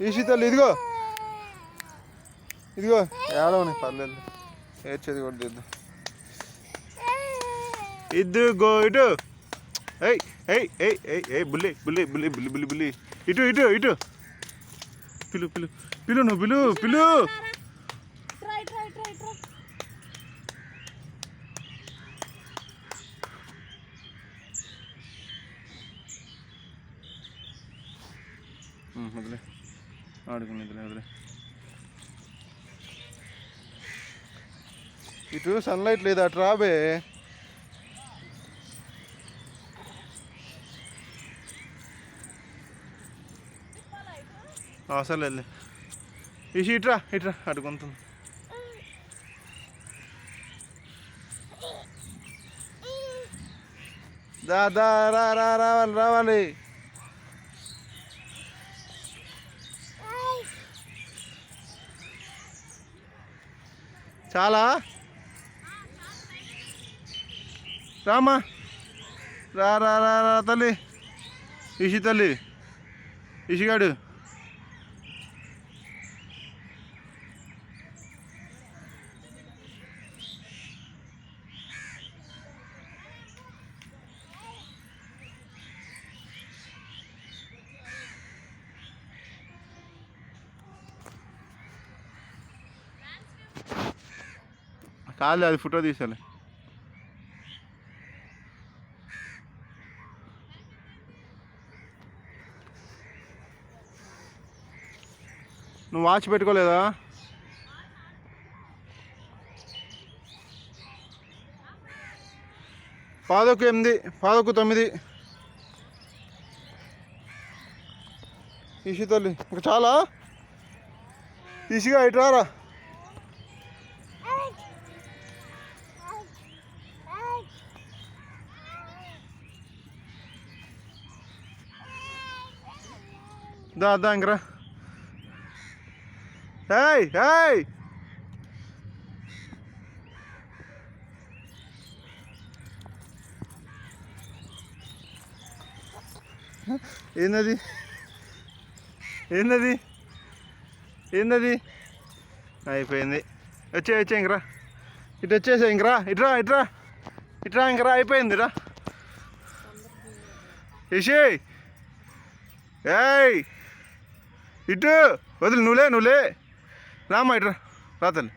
ఈ శీతలు ఇదిగో ఇదిగో ఏడవని పర్లేదు ఏడ్చేది కూడా తీద్దాం ఇదిగో ఇటు ఏయ్ ఏయ్ ఏయ్ ఏయ్ ఏయ్ బుల్లి బుల్లి బుల్లి బుల్లి బుల్లి బుల్లి ఇటు ఇటు ఇటు పిలు పిలు పిలు నువ్వు పిలు పిలు వదిలే ఆడుకుని వదిలే ఇటు సన్లైట్ లేదు అటు రాబే అవసరం లేదు ఇసి ఇట్రా ఇట్రా అడుగుతుంది దా దా రా రా రావాలి రావాలి చాలా రామా రా రా రా రా తల్లి ఇసి తల్లి ఇసిగాడు కాదు అది ఫోటో తీసాలి నువ్వు వాచ్ పెట్టుకోలేదా పాదకు 8 పాదకు 9 ఈసి తల్లి ఇంకా చాలా ఈసిగా ఇటు రారా దా దా ఇంకరా ఏయ్ ఏయ్ ఏందది ఏందది ఏందది అయిపోయింది వచ్చే ఇంకరా ఇటు వచ్చేసా ఇంకరా ఇట్రా ఇట్రా ఇట్రా ఇంకరా అయిపోయింది రా యశే ఏయ్ ఇటు వదిలి నువ్వులే రామ్మా ఇట్రా రా తల్లి